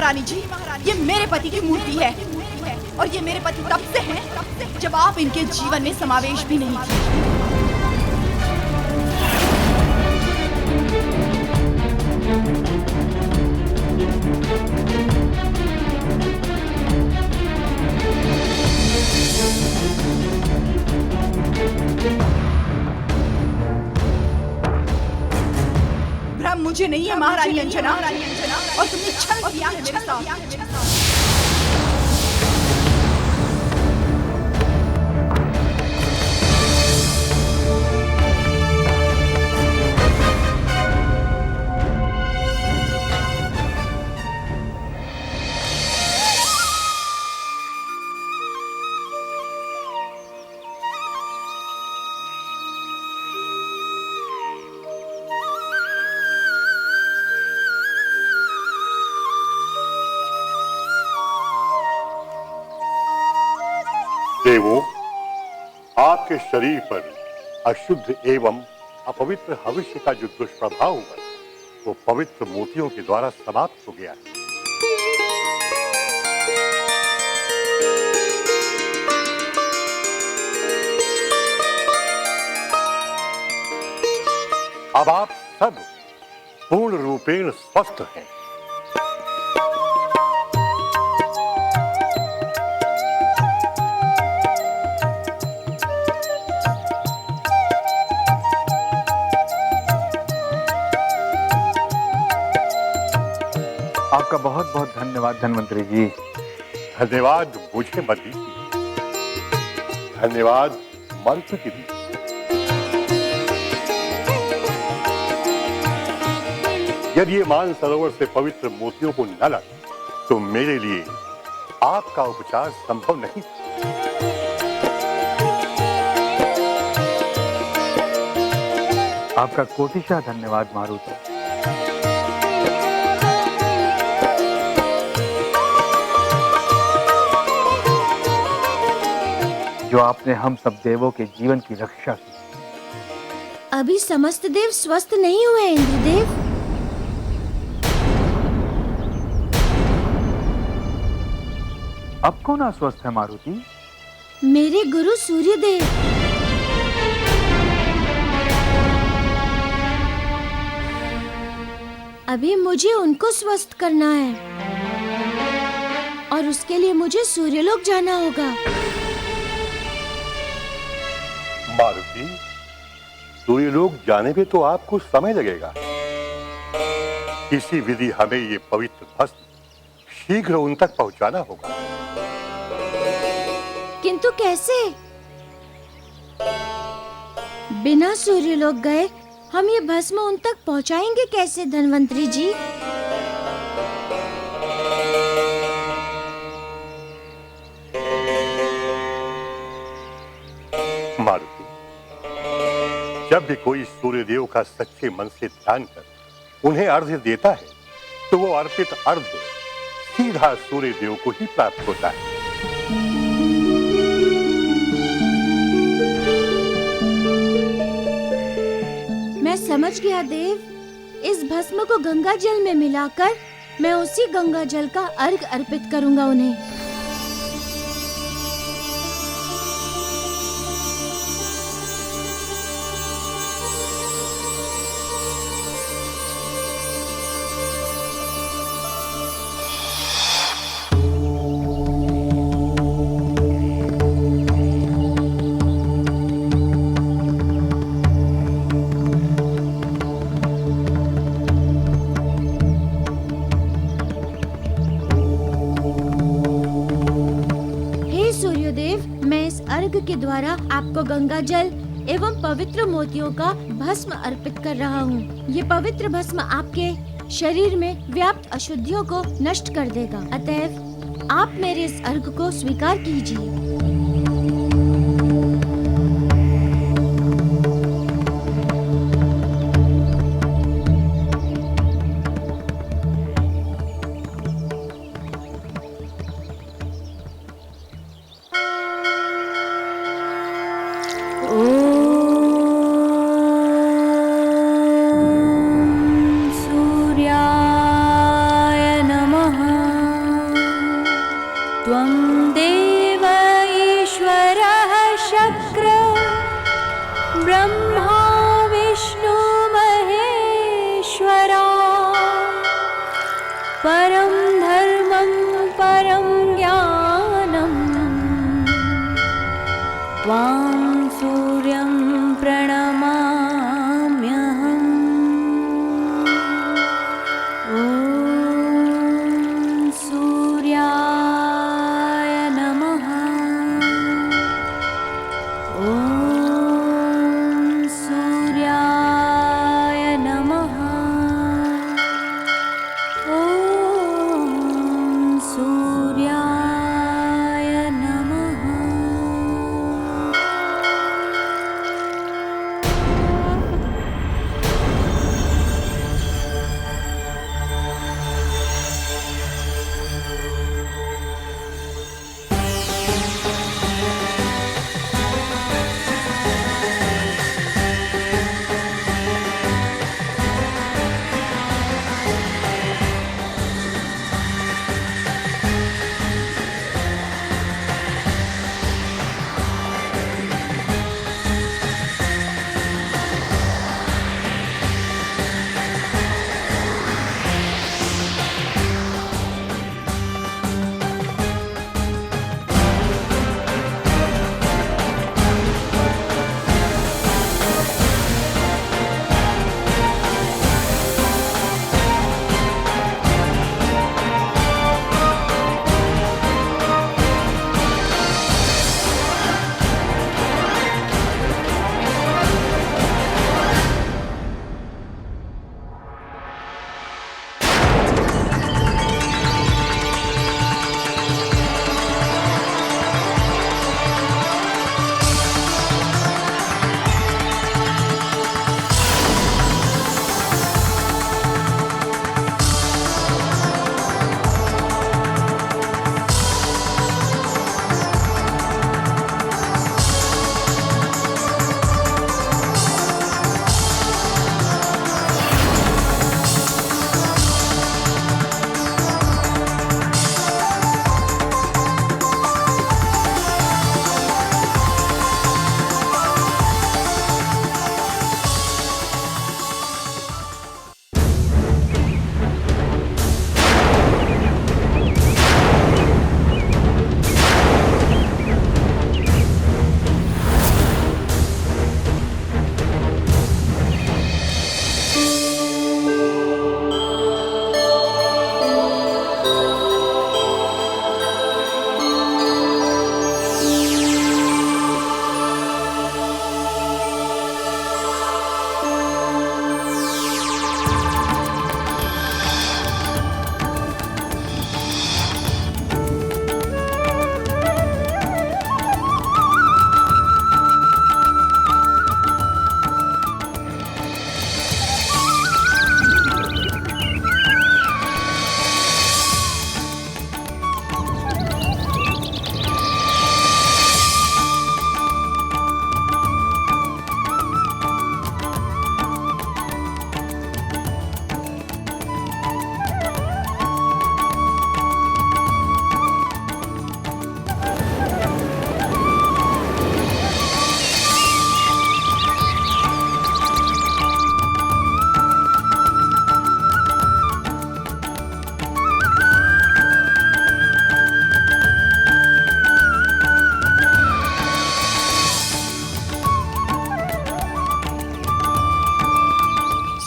महारानी जी, ये मेरे पति की मूर्ति है और ये मेरे पति तब से हैं जब आप इनके जीवन में समावेश भी नहीं थे। भ्रम मुझे नहीं है महारानी अंजना, और तुमने छल किया है मेरे साथ। देवों, आपके शरीर पर अशुद्ध एवं अपवित्र भविष्य का जो दुष्प्रभाव हुआ वो पवित्र मोतियों के द्वारा समाप्त हो गया है। अब आप सब पूर्ण रूपेण स्वस्थ हैं। आपका बहुत बहुत धन्यवाद धन्वंतरी जी। धन्यवाद मुझे मत दीजिए, धन्यवाद मंत्र की दीजिए। यदि ये मानसरोवर से पवित्र मोतियों को न लाते तो मेरे लिए आपका उपचार संभव नहीं। आपका कोटिशा धन्यवाद मारुति। जो आपने हम सब देवों के जीवन की रक्षा की। अभी समस्त देव स्वस्थ नहीं हुए इंद्रदेव। अब कौन अस्वस्थ है मारुति? मेरे गुरु सूर्यदेव। अभी मुझे उनको स्वस्थ करना है और उसके लिए मुझे सूर्यलोक जाना होगा। मारुति, सूर्यलोक जाने में तो आपको समय लगेगा। किसी विधि हमें ये पवित्र भस्म शीघ्र उन तक पहुंचाना होगा। किंतु कैसे? बिना सूर्यलोक गए हम ये भस्म उन तक पहुंचाएंगे कैसे धन्वंतरी जी? मारुति, जब भी कोई सूर्यदेव का सच्चे मन से ध्यान कर उन्हें अर्घ्य देता है तो वो अर्पित अर्घ्य सीधा सूर्यदेव को ही प्राप्त होता है। मैं समझ गया देव। इस भस्म को गंगा जल में मिलाकर मैं उसी गंगा जल का अर्घ अर्पित करूंगा उन्हें। के द्वारा आपको गंगा जल एवं पवित्र मोतियों का भस्म अर्पित कर रहा हूँ। ये पवित्र भस्म आपके शरीर में व्याप्त अशुद्धियों को नष्ट कर देगा। अतएव आप मेरे इस अर्घ को स्वीकार कीजिए। सूर्याय नमः।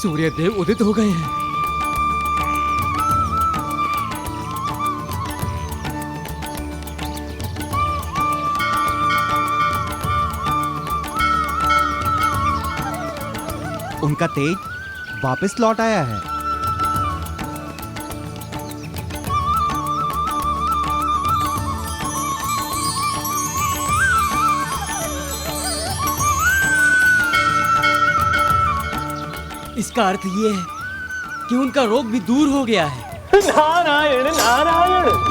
सूर्य देव उदित हो गए हैं। उनका तेज वापस लौट आया है। इसका अर्थ ये है कि उनका रोग भी दूर हो गया है। नारायण नारायण।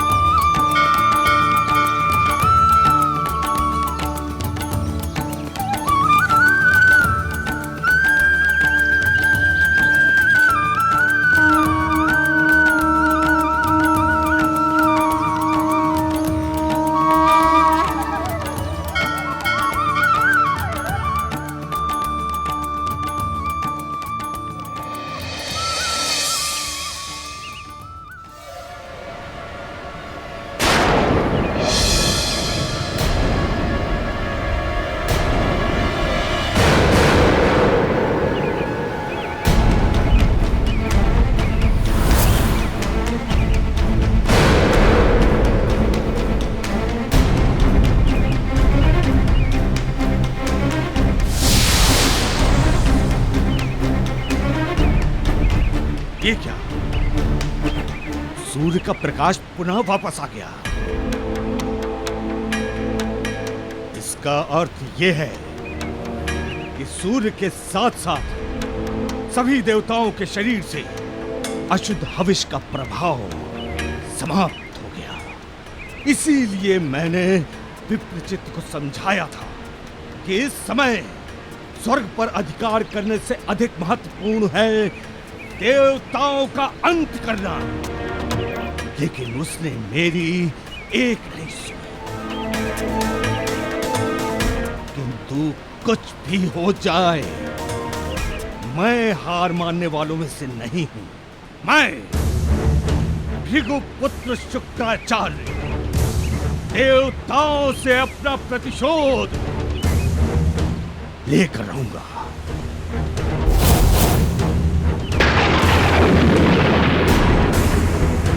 ये क्या? सूर्य का प्रकाश पुनः वापस आ गया। इसका अर्थ ये है कि सूर्य के साथ साथ सभी देवताओं के शरीर से अशुद्ध हविष का प्रभाव समाप्त हो गया। इसीलिए मैंने विप्रचित्त को समझाया था कि इस समय स्वर्ग पर अधिकार करने से अधिक महत्वपूर्ण है देवताओं का अंत करना। लेकिन उसने मेरी एक नहीं सुनी। किंतु कुछ भी हो जाए, मैं हार मानने वालों में से नहीं हूं। मैं भृगुपुत्र शुक्राचार्य देवताओं से अपना प्रतिशोध लेकर रहूंगा।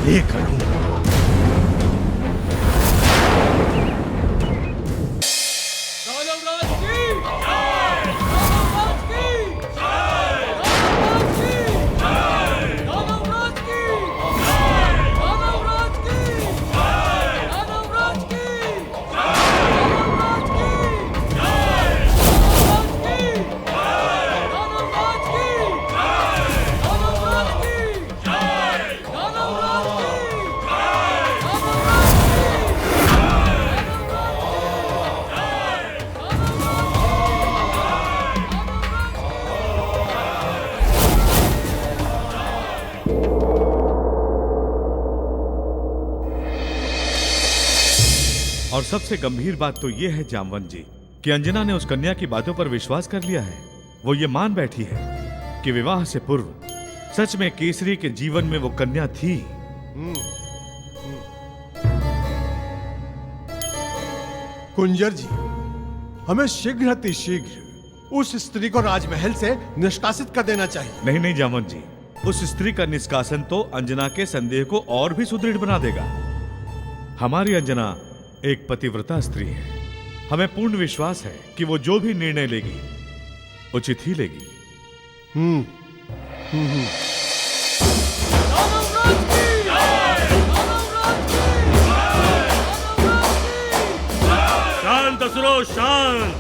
लेकर रहूंगा। और सबसे गंभीर बात तो यह है जामवंत जी कि अंजना ने उस कन्या की बातों पर विश्वास कर लिया है। वो ये मान बैठी है कि विवाह से पूर्व सच में केसरी के जीवन में वो कन्या थी। कुंजर जी, हमें शीघ्र अतिशीघ्र उस स्त्री को राजमहल से निष्कासित कर देना चाहिए। नहीं नहीं जामवंत जी, उस स्त्री का निष्कासन तो अंजना के संदेह को और भी सुदृढ़ बना देगा। हमारी अंजना एक पतिव्रता स्त्री है। हमें पूर्ण विश्वास है कि वो जो भी निर्णय लेगी उचित ही लेगी। शांत असुरो, शांत।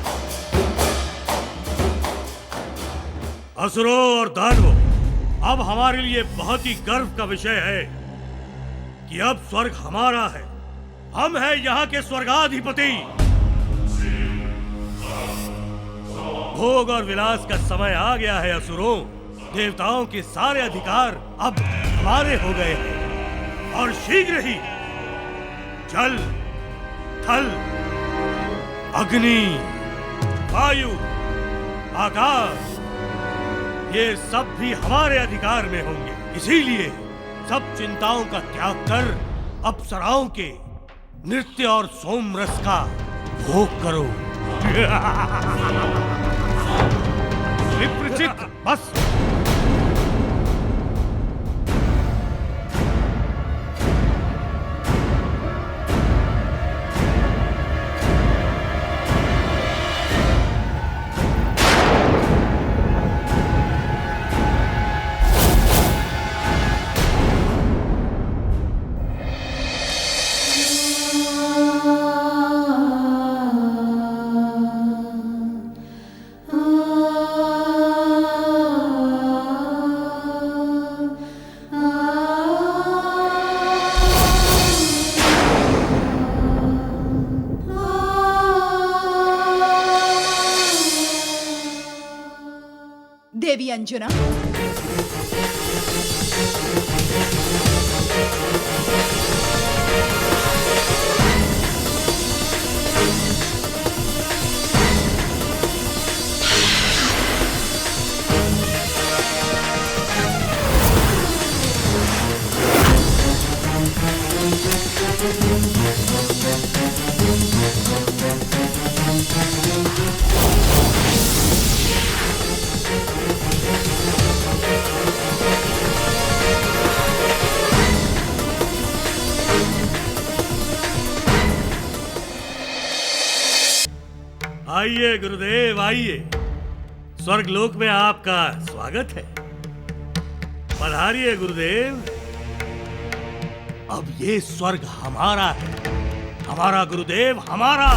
असुरो और दानवों, अब हमारे लिए बहुत ही गर्व का विषय है कि अब स्वर्ग हमारा है। हम हैं यहाँ के स्वर्गाधिपति। भोग और विलास का समय आ गया है असुरों। देवताओं के सारे अधिकार अब हमारे हो गए हैं और शीघ्र ही जल, थल, अग्नि, वायु, आकाश, ये सब भी हमारे अधिकार में होंगे। इसीलिए सब चिंताओं का त्याग कर अप्सराओं के नृत्य और सोम रस का भोग करो। विप्रचित्त, बस अंजना। आइए गुरुदेव आइए, स्वर्गलोक में आपका स्वागत है। पधारिए गुरुदेव। अब ये स्वर्ग हमारा है, हमारा गुरुदेव हमारा।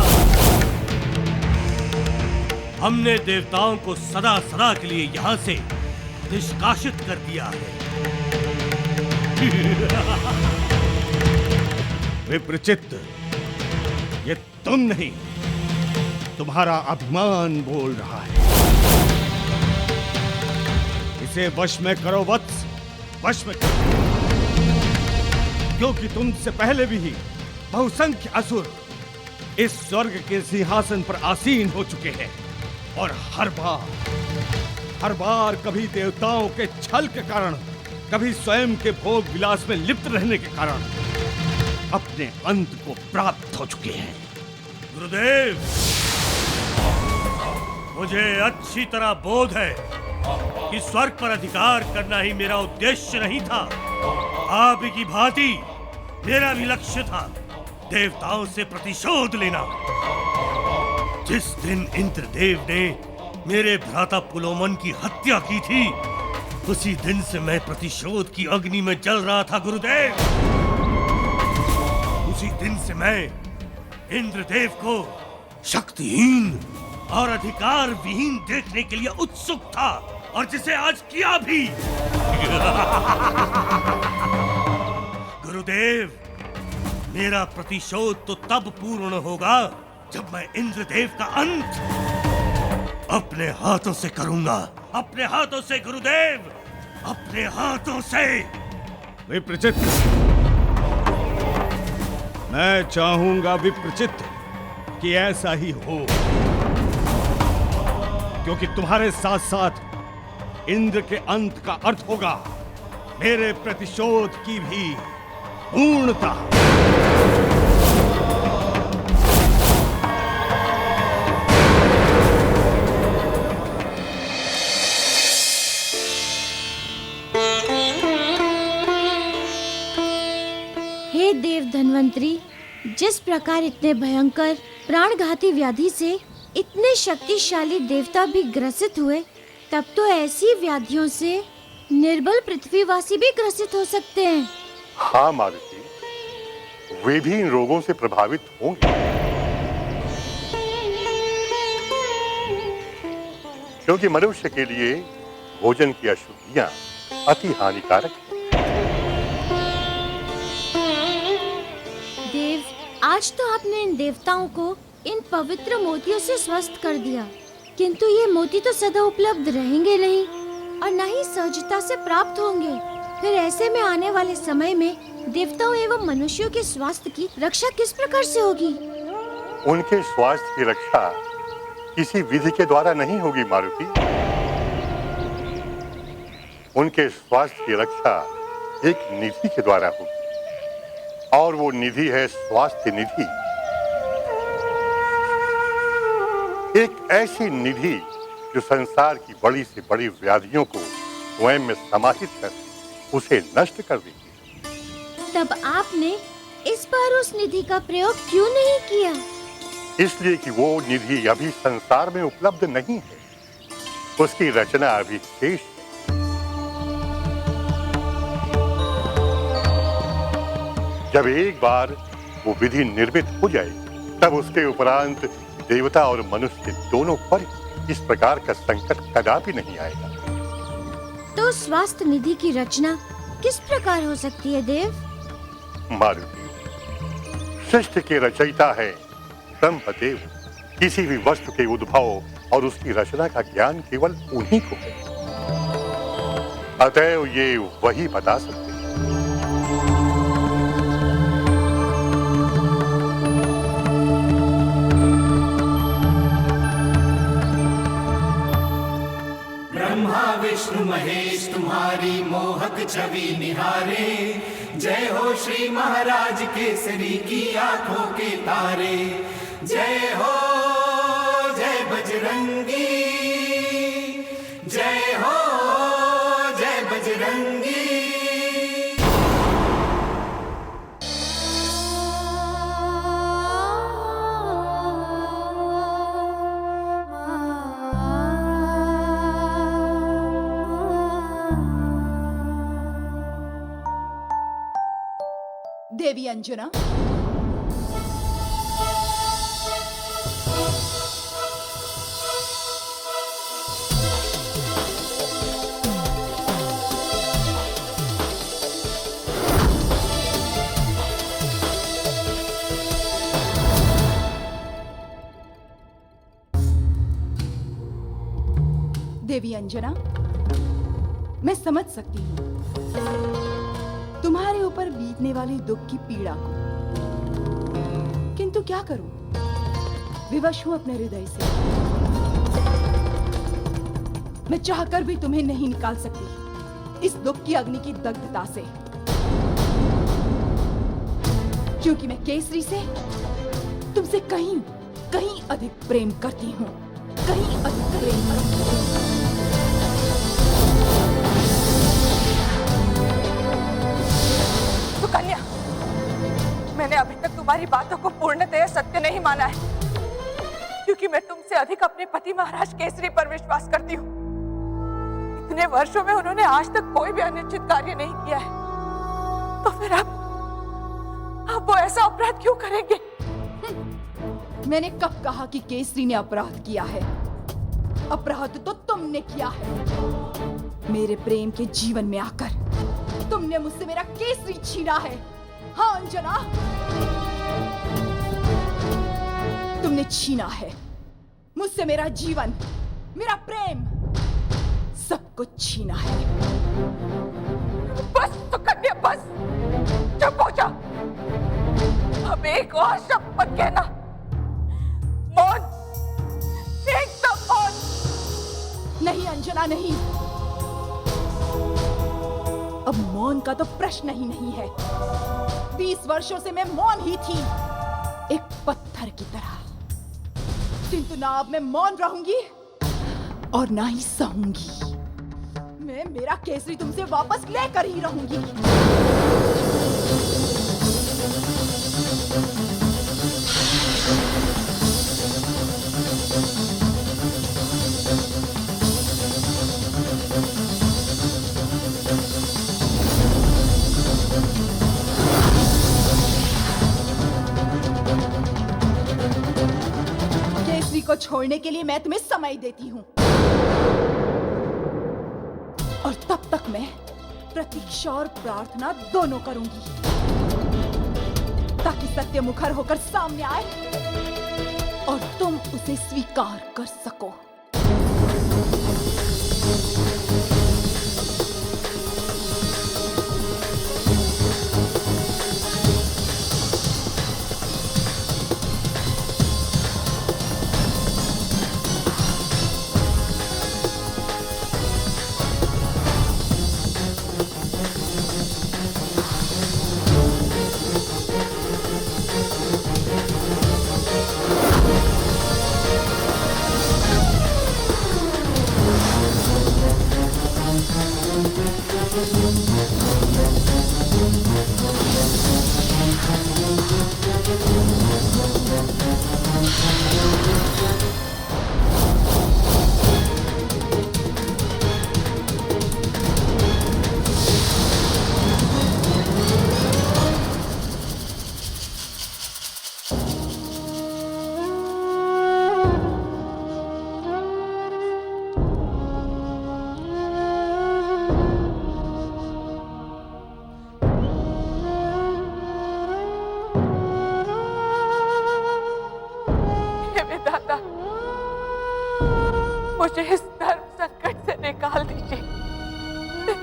हमने देवताओं को सदा सदा के लिए यहाँ से निष्कासित कर दिया है। विप्रचित्त, ये तुम नहीं, तुम्हारा अभिमान बोल रहा है। इसे वश में करो वत्स, वश में करो, क्योंकि तुमसे पहले भी बहुसंख्य असुर इस स्वर्ग के सिंहासन पर आसीन हो चुके हैं और हर बार कभी देवताओं के छल के कारण, कभी स्वयं के भोग विलास में लिप्त रहने के कारण अपने अंत को प्राप्त हो चुके हैं। गुरुदेव, मुझे अच्छी तरह बोध है कि स्वर्ग पर अधिकार करना ही मेरा उद्देश्य नहीं था। आप ही की भांति मेरा भी लक्ष्य था देवताओं से प्रतिशोध लेना। जिस दिन इंद्रदेव ने मेरे भ्राता पुलोमन की हत्या की थी, उसी दिन से मैं प्रतिशोध की अग्नि में जल रहा था गुरुदेव। उसी दिन से मैं इंद्रदेव को शक्तिहीन और अधिकार विहीन देखने के लिए उत्सुक था, और जिसे आज किया भी। गुरुदेव, मेरा प्रतिशोध तो तब पूर्ण होगा जब मैं इंद्रदेव का अंत अपने हाथों से करूंगा। अपने हाथों से गुरुदेव, अपने हाथों से। विप्रचित्त, मैं चाहूंगा विप्रचित्त कि ऐसा ही हो, क्योंकि तुम्हारे साथ साथ इंद्र के अंत का अर्थ होगा मेरे प्रतिशोध की भी पूर्णता। हे देव धन्वंतरी, जिस प्रकार इतने भयंकर प्राणघाती व्याधि से इतने शक्तिशाली देवता भी ग्रसित हुए, तब तो ऐसी व्याधियों से निर्बल पृथ्वीवासी भी ग्रसित हो सकते हैं। हाँ मारुति, वे भी इन रोगों से प्रभावित होंगे, क्योंकि मनुष्य के लिए भोजन की अशुद्धियां अति हानिकारक हैं। देव, आज तो आपने इन देवताओं को इन पवित्र मोतियों से स्वस्थ कर दिया, किंतु ये मोती तो सदा उपलब्ध रहेंगे नहीं और न ही सहजता से प्राप्त होंगे। फिर ऐसे में आने वाले समय में देवताओं एवं मनुष्यों के स्वास्थ्य की रक्षा किस प्रकार से होगी? उनके स्वास्थ्य की रक्षा किसी विधि के द्वारा नहीं होगी मारुति। उनके स्वास्थ्य की रक्षा एक निधि के द्वारा होगी, और वो निधि है स्वास्थ्य निधि। एक ऐसी निधि जो संसार की बड़ी से बड़ी व्याधियों को स्वयं में समाहित कर उसे नष्ट कर देगी। तब आपने इस बार उस निधि का प्रयोग क्यों नहीं किया? इसलिए कि वो निधि अभी संसार में उपलब्ध नहीं है, उसकी रचना अभी शेष है। जब एक बार वो विधि निर्मित हो जाए, तब उसके उपरांत देवता और मनुष्य दोनों पर इस प्रकार का संकट कदापि नहीं आएगा। तो स्वास्थ्य निधि की रचना किस प्रकार हो सकती है देव? मारुति, सृष्टि के रचयिता है ब्रह्मदेव। किसी भी वस्तु के उद्भव और उसकी रचना का ज्ञान केवल उन्हीं को है। अतएव ये वही बता सकते हैं। ब्रह्मा विष्णु महेश तुम्हारी मोहक छवि निहारे, जय हो श्री महाराज केसरी की आंखों के तारे, जय हो जय बजरंगी, जय हो जय बजरंगी। देवी अंजना, देवी अंजना, मैं समझ सकती हूँ तुम्हारे ऊपर बीतने वाली दुख की पीड़ा को, किंतु क्या करूं, विवश हूं अपने हृदय से। मैं चाहकर भी तुम्हें नहीं निकाल सकती इस दुख की अग्नि की दग्धता से, क्योंकि मैं केसरी से तुमसे कहीं कहीं अधिक प्रेम करती हूं, कहीं अधिक प्रेम करती हूं। कन्या, मैंने अभी तक तुम्हारी बातों को पूर्णतः सत्य नहीं माना है, क्योंकि मैं तुमसे अधिक अपने पति महाराज केसरी पर विश्वास करती हूँ। इतने वर्षों में उन्होंने आज तक कोई भी अनुचित कार्य नहीं किया है, तो फिर अब वो ऐसा अपराध क्यों करेंगे? मैंने कब कहा कि केसरी ने अपराध किया है? अपराध तो तुमने किया है। मेरे प्रेम के जीवन में आकर तुमने मुझसे मेरा केसरी छीना है। हाँ अंजना, तुमने छीना है मुझसे मेरा जीवन, मेरा प्रेम, सब कुछ छीना है। बस तो कन्या, बस चुप हो जा। अब एक और शब्द मत कहना। मौन, एकदम मौन। नहीं अंजना, नहीं। अब मौन का तो प्रश्न ही नहीं है। 20 वर्षों से मैं मौन ही थी, एक पत्थर की तरह, किंतु ना अब मैं मौन रहूंगी और ना ही सहूंगी। मैं मेरा केसरी तुमसे वापस लेकर ही रहूंगी। को छोड़ने के लिए मैं तुम्हें समय देती हूं, और तब तक मैं प्रतीक्षा और प्रार्थना दोनों करूंगी, ताकि सत्य मुखर होकर सामने आए और तुम उसे स्वीकार कर सको।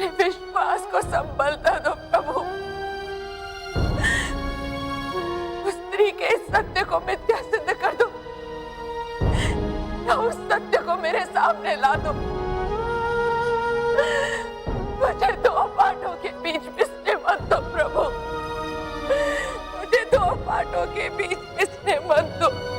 मेरे विश्वास को संबलता दो प्रभु। उस स्त्री के इस सत्य को मिथ्या सिद्ध कर दो या उस सत्य को मेरे सामने ला दो। मुझे दो पाटों के बीच पिसने मत दो प्रभु, मुझे दो पाटों के बीच पिसने मत दो।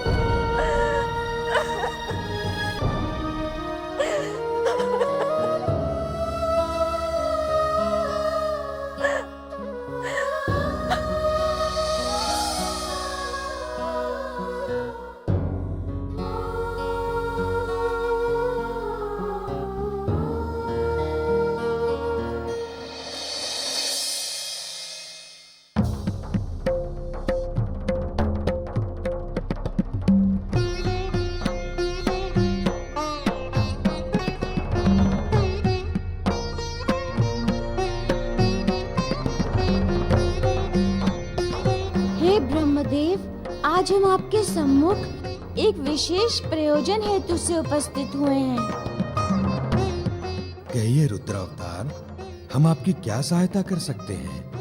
आज हम आपके सम्मुख एक विशेष प्रयोजन हेतु से उपस्थित हुए हैं। कहिए रुद्रावतार, हम आपकी क्या सहायता कर सकते हैं?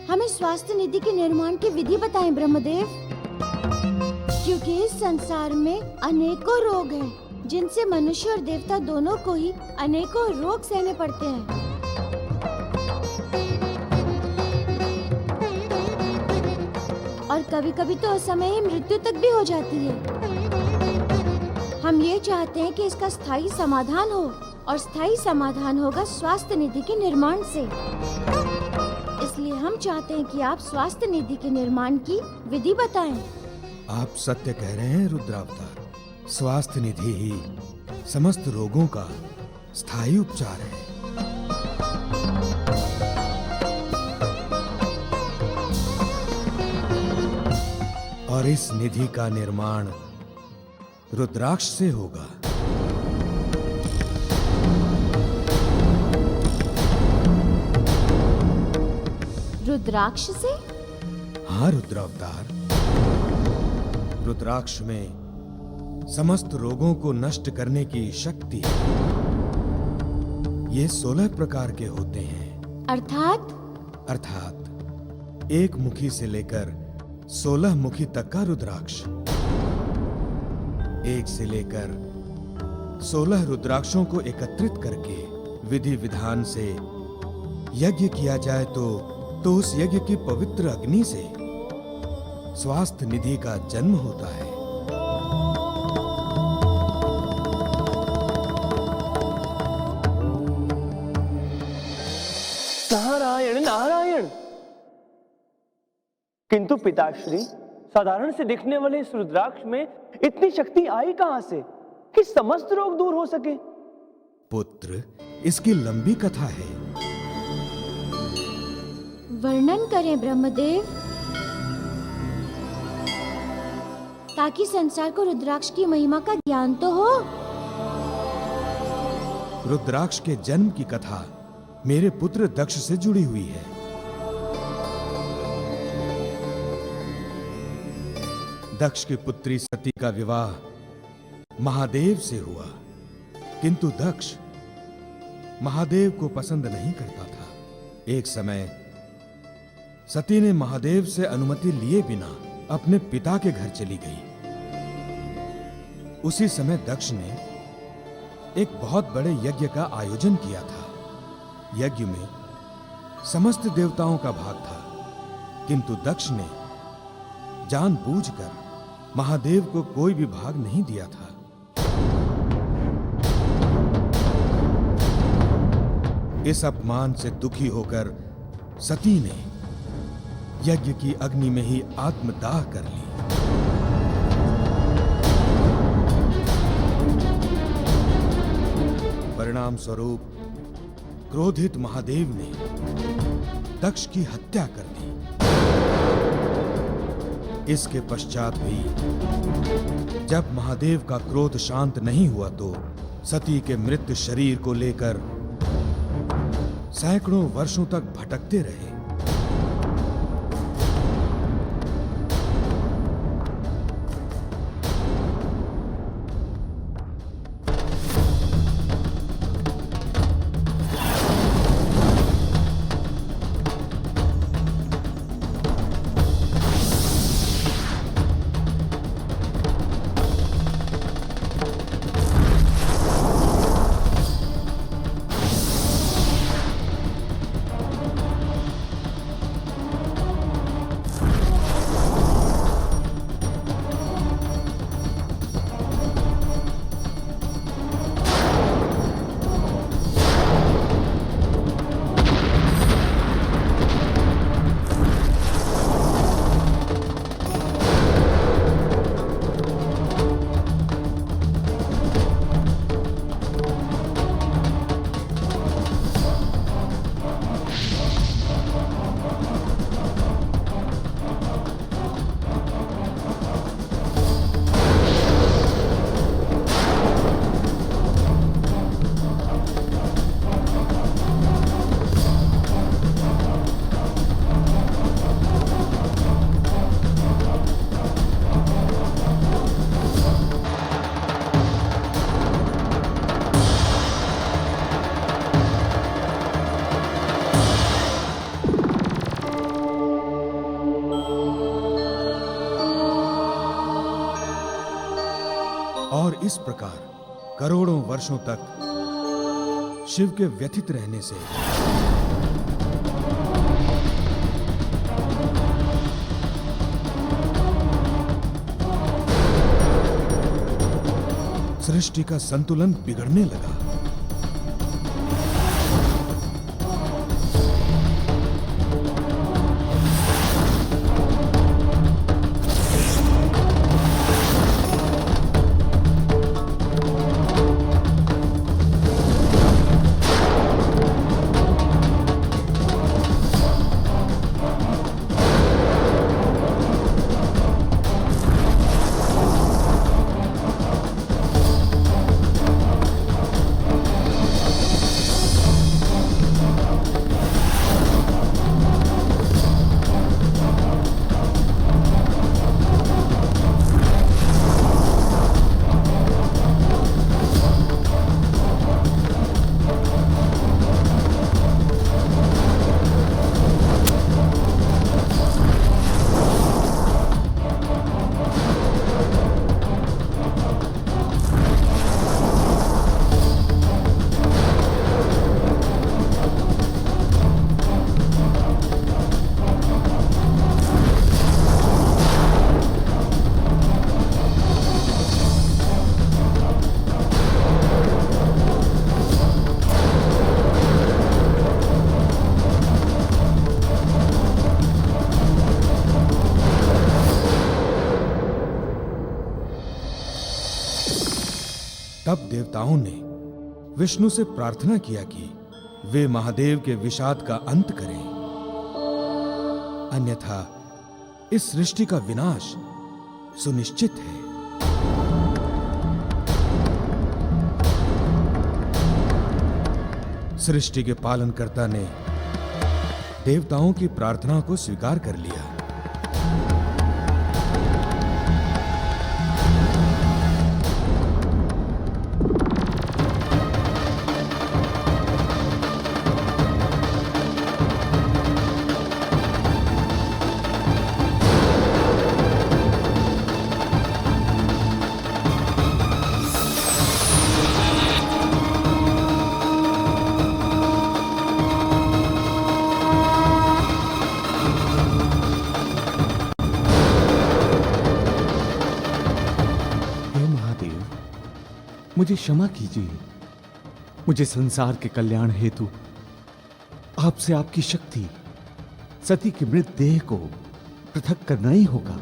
हमें स्वास्थ्य निधि के निर्माण की विधि बताएं ब्रह्मदेव, क्योंकि इस संसार में अनेकों रोग हैं, जिनसे मनुष्य और देवता दोनों को ही अनेकों रोग सहने पड़ते हैं। और कभी-कभी तो असमय मृत्यु तक भी हो जाती है। हम ये चाहते हैं कि इसका स्थायी समाधान हो, और स्थायी समाधान होगा स्वास्थ्य निधि के निर्माण से। इसलिए हम चाहते हैं कि आप स्वास्थ्य निधि के निर्माण की विधि बताएं। आप सत्य कह रहे हैं रुद्रावतार, स्वास्थ्य निधि ही समस्त रोगों का स्थायी उपचार है। और इस निधि का निर्माण रुद्राक्ष से होगा। रुद्राक्ष से? हाँ रुद्रावतार, रुद्राक्ष में समस्त रोगों को नष्ट करने की शक्ति है। ये 16 प्रकार के होते हैं। अर्थात एक मुखी से लेकर 16 मुखी तक का रुद्राक्ष। एक से लेकर 16 रुद्राक्षों को एकत्रित करके विधि विधान से यज्ञ किया जाए तो उस यज्ञ की पवित्र अग्नि से स्वास्थ्य निधि का जन्म होता है। नारायण नारायण। किंतु पिताश्री, साधारण से दिखने वाले इस रुद्राक्ष में इतनी शक्ति आई कहां से कि समस्त रोग दूर हो सके? पुत्र, इसकी लंबी कथा है। वर्णन करें ब्रह्मदेव, ताकि संसार को रुद्राक्ष की महिमा का ज्ञान तो हो। रुद्राक्ष के जन्म की कथा मेरे पुत्र दक्ष से जुड़ी हुई है। दक्ष की पुत्री सती का विवाह महादेव से हुआ, किंतु दक्ष महादेव को पसंद नहीं करता था। एक समय सती ने महादेव से अनुमति लिए बिना अपने पिता के घर चली गई। उसी समय दक्ष ने एक बहुत बड़े यज्ञ का आयोजन किया था। यज्ञ में समस्त देवताओं का भाग था, किंतु दक्ष ने जानबूझकर महादेव को कोई भी भाग नहीं दिया था। इस अपमान से दुखी होकर सती ने यज्ञ की अग्नि में ही आत्मदाह कर ली। परिणाम स्वरूप क्रोधित महादेव ने दक्ष की हत्या कर दी। इसके पश्चात भी जब महादेव का क्रोध शांत नहीं हुआ तो सती के मृत शरीर को लेकर सैकड़ों वर्षों तक भटकते रहे। इस प्रकार करोड़ों वर्षों तक शिव के व्यथित रहने से सृष्टि का संतुलन बिगड़ने लगा। तब देवताओं ने विष्णु से प्रार्थना किया कि वे महादेव के विषाद का अंत करें, अन्यथा इस सृष्टि का विनाश सुनिश्चित है। सृष्टि के पालनकर्ता ने देवताओं की प्रार्थना को स्वीकार कर लिया। मुझे क्षमा कीजिए। मुझे संसार के कल्याण हेतु आपसे आपकी शक्ति सती के मृत देह को पृथक करना ही होगा।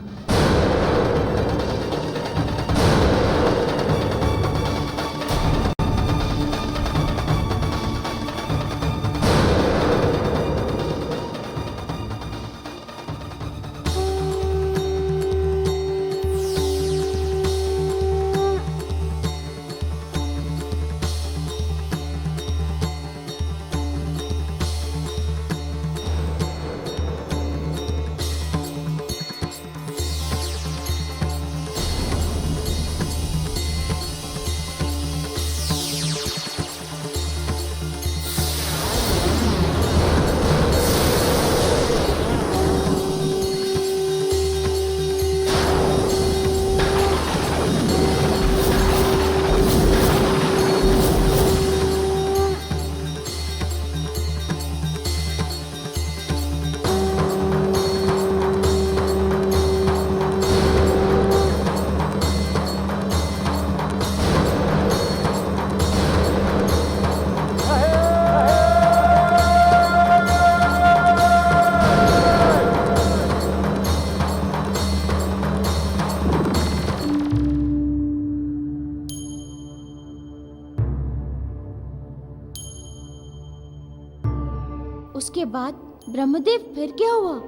उसके बाद ब्रह्मदेव फिर क्या हुआ?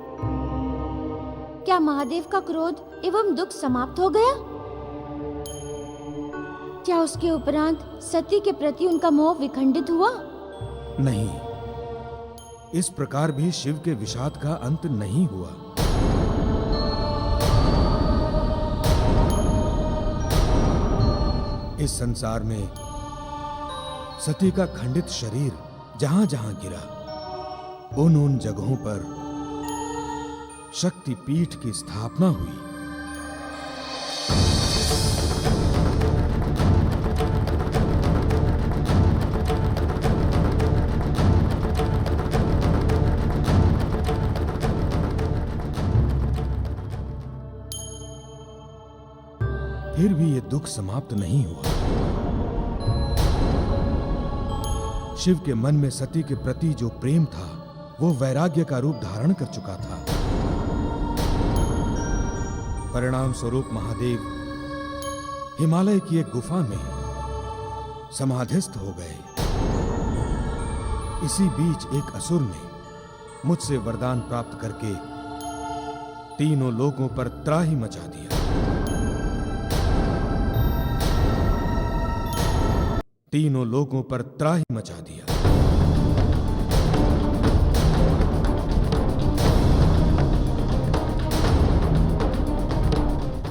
क्या महादेव का क्रोध एवं दुख समाप्त हो गया? क्या उसके उपरांत सती के प्रति उनका मोह विखंडित हुआ? नहीं, इस प्रकार भी शिव के विषाद का अंत नहीं हुआ। इस संसार में सती का खंडित शरीर जहां जहां गिरा, उन जगहों पर शक्ति पीठ की स्थापना हुई। फिर भी ये दुख समाप्त नहीं हुआ। शिव के मन में सती के प्रति जो प्रेम था वो वैराग्य का रूप धारण कर चुका था। परिणाम स्वरूप महादेव हिमालय की एक गुफा में समाधिस्थ हो गए। इसी बीच एक असुर ने मुझसे वरदान प्राप्त करके तीनों लोगों पर त्राहि मचा दिया। तीनों लोगों पर त्राहि मचा दिया।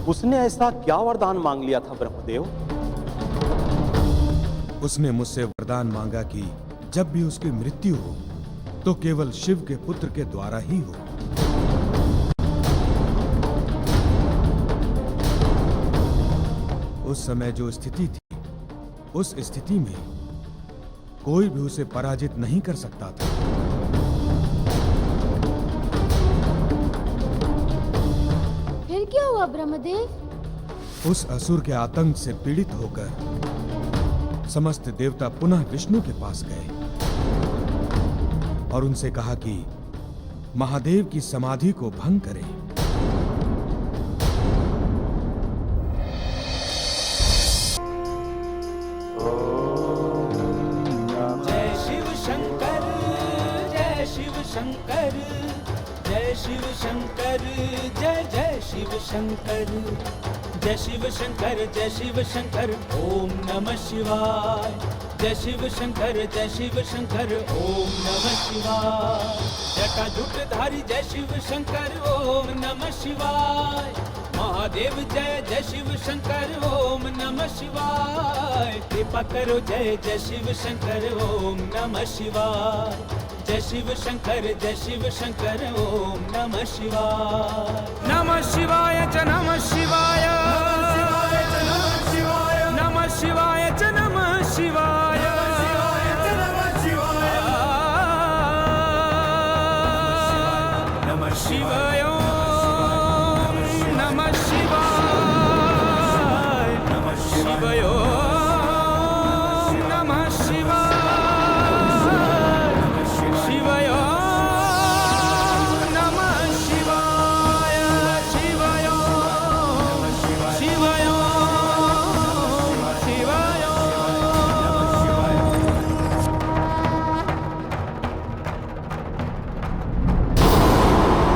उसने ऐसा क्या वरदान मांग लिया था ब्रह्मदेव? उसने मुझसे वरदान मांगा कि जब भी उसकी मृत्यु हो तो केवल शिव के पुत्र के द्वारा ही हो। उस समय जो स्थिति थी, उस स्थिति में कोई भी उसे पराजित नहीं कर सकता था। फिर क्या हुआ ब्रह्मदेव? उस असुर के आतंक से पीड़ित होकर समस्त देवता पुनः विष्णु के पास गए और उनसे कहा कि महादेव की समाधि को भंग करें। जय शिव शंकर, जय शिव शंकर, जय शिव शंकर, जय जय शिव शंकर, जय शिव शंकर, जय शिव शंकर, ओम नमः शिवाय। जय शिव शंकर, जय शिव शंकर, ओम नमः शिवाय। जटाजूटधारी जय शिव शंकर, ओम नमः शिवाय। महादेव जय जय शिव शंकर, ओम नमः शिवाय। कृपा करो जय जय शिव शंकर, ओम नमः शिवाय। जय शिव शंकर, जय शिव शंकर, ओम नमः शिवाय। नमः शिवाय च नमः शिवाय, नमः शिवाय च नमः शिवाय।